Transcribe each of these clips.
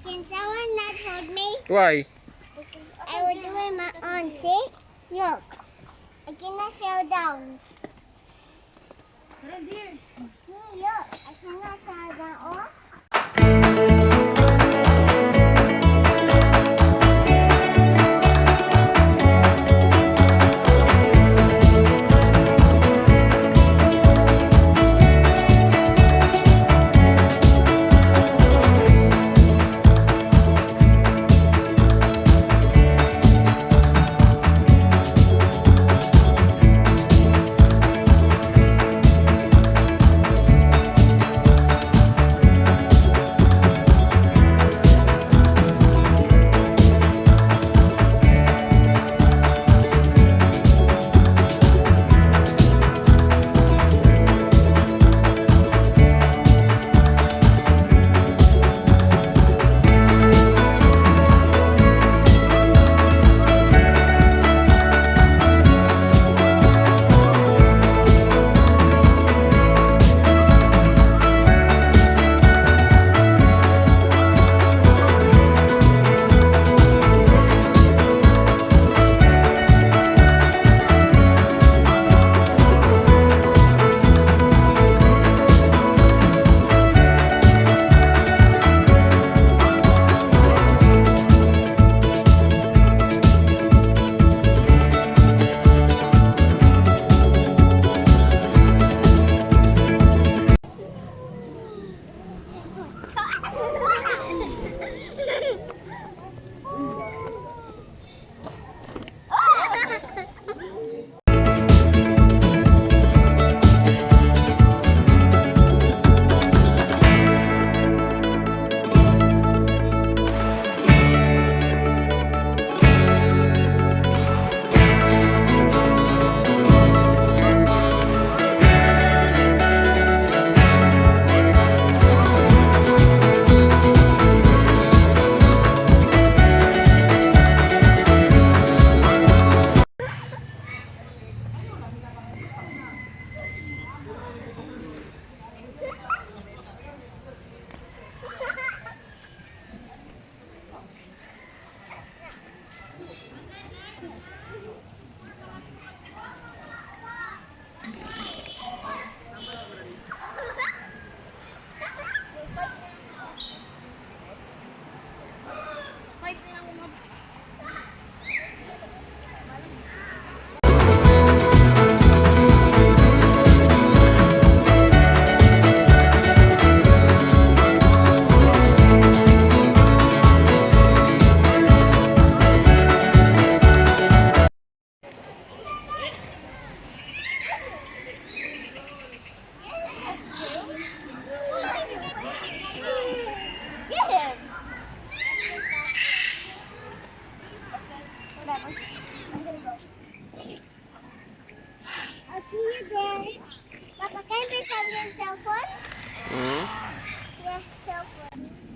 Can someone not hold me? Why? Because I was doing my own. See? Look. I cannot fall down. See, look. I cannot fall down. Oh.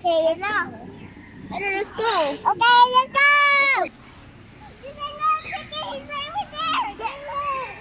Okay, let's go. Let's go. Okay, let's go. You can go, chicken. He's right over there. Get there.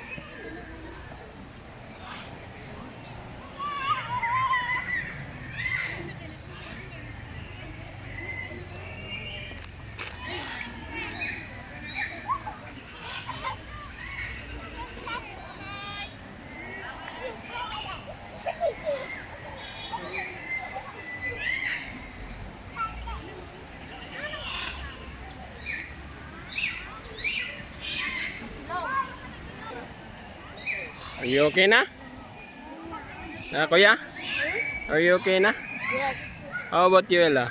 Are you okay na? Kuya? Are you okay na? Yes. How about you, Ella?